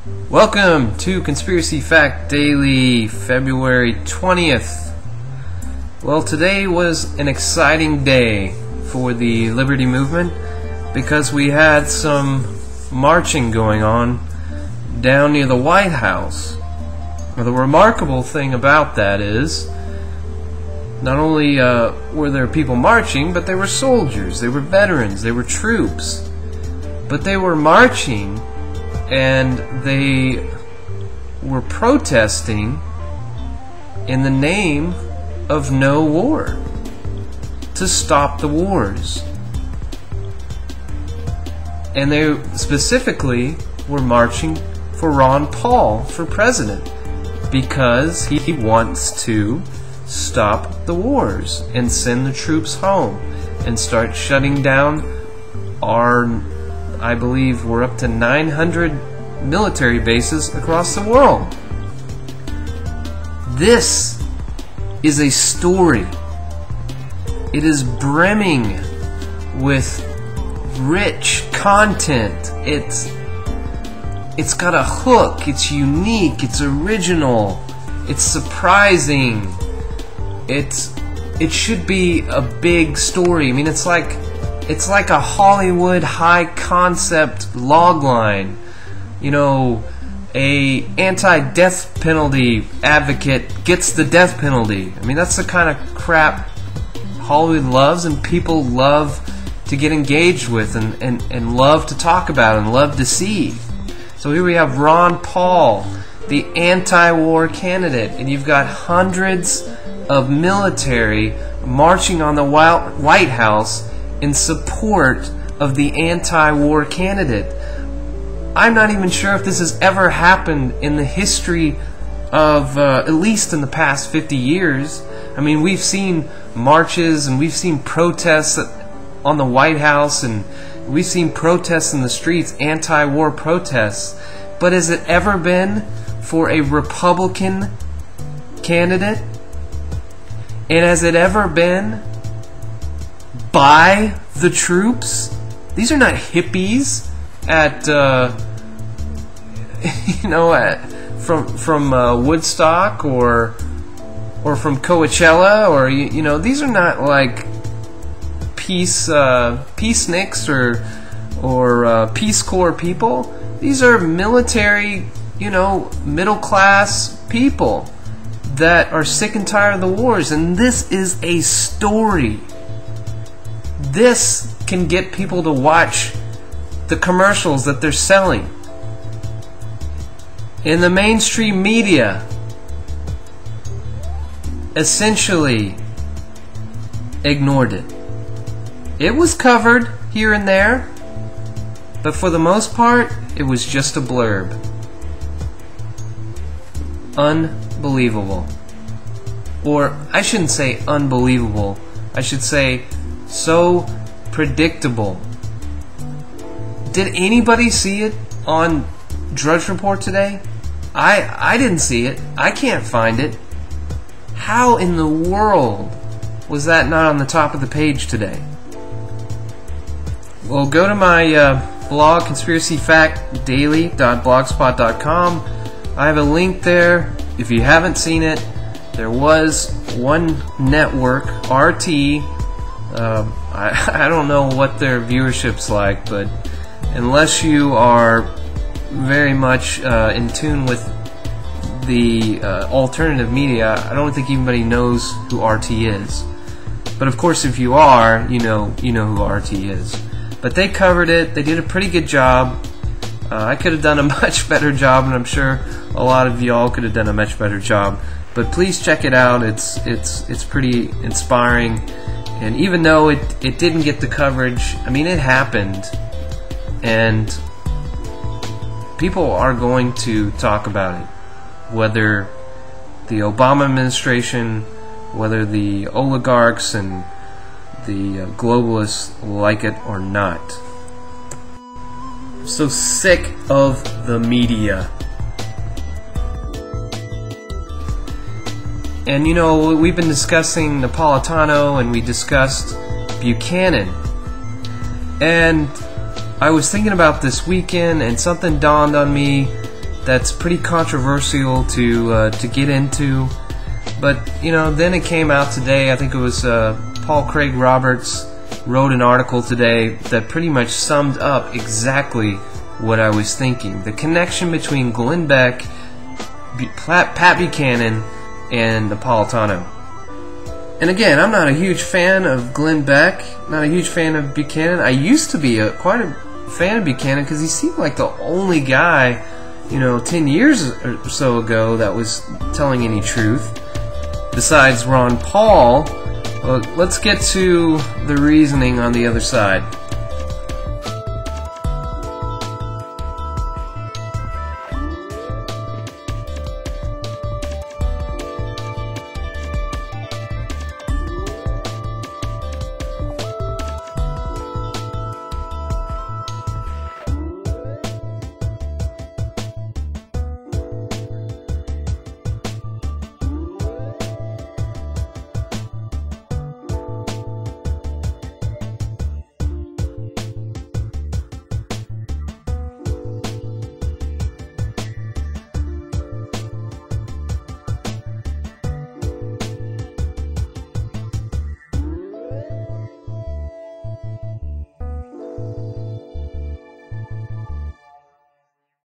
Welcome to Conspiracy Fact Daily, February 20th. Well, today was an exciting day for the Liberty Movement because we had some marching going on down near the White House. Now, the remarkable thing about that is not only were there people marching, but they were soldiers, they were veterans, they were troops. But they were marching and they were protesting in the name of no war, to stop the wars. And they specifically were marching for Ron Paul for president because he wants to stop the wars and send the troops home and start shutting down our, I believe we're up to 900 military bases across the world. This is a story. It is brimming with rich content. It's got a hook. It's unique. It's original. It's surprising. It should be a big story. I mean, it's like a Hollywood high concept logline. You know, a anti-death penalty advocate gets the death penalty. I mean, that's the kind of crap Hollywood loves and people love to get engaged with and love to talk about and love to see. So here we have Ron Paul, the anti-war candidate, and you've got hundreds of military marching on the White House in support of the anti-war candidate. I'm not even sure if this has ever happened in the history of, at least in the past 50 years. I mean, we've seen marches and we've seen protests on the White House and we've seen protests in the streets, anti-war protests. But has it ever been for a Republican candidate? And has it ever been by the troops? These are not hippies at from Woodstock or from Coachella, or these are not like peaceniks or Peace Corps people. These are military, middle class people that are sick and tired of the wars, and this is a story. This can get people to watch the commercials that they're selling. And the mainstream media essentially ignored it. It was covered here and there, but for the most part, it was just a blurb. Unbelievable. Or I shouldn't say unbelievable. I should say so predictable. Did anybody see it on Drudge Report today? I didn't see it. I can't find it. How in the world was that not on the top of the page today? Well, go to my blog, conspiracyfactdaily.blogspot.com. I have a link there. If you haven't seen it, there was one network, RT. I don't know what their viewership's like, but unless you are very much in tune with the alternative media, I don't think anybody knows who RT is. But of course, if you are, you know who RT is. But they covered it. They did a pretty good job. I could have done a much better job, and I'm sure a lot of y'all could have done a much better job. But please check it out. It's pretty inspiring. And even though it didn't get the coverage, I mean, it happened. And people are going to talk about it. Whether the Obama administration, whether the oligarchs and the globalists like it or not. I'm so sick of the media. And we've been discussing Napolitano and we discussed Buchanan. And I was thinking about this weekend and something dawned on me that's pretty controversial to get into. But then it came out today. I think it was Paul Craig Roberts wrote an article today that pretty much summed up exactly what I was thinking. The connection between Glenn Beck, Pat Buchanan, and Napolitano. And again, I'm not a huge fan of Glenn Beck, not a huge fan of Buchanan. I used to be quite a fan of Buchanan because he seemed like the only guy, 10 years or so ago that was telling any truth, besides Ron Paul. Well, let's get to the reasoning on the other side.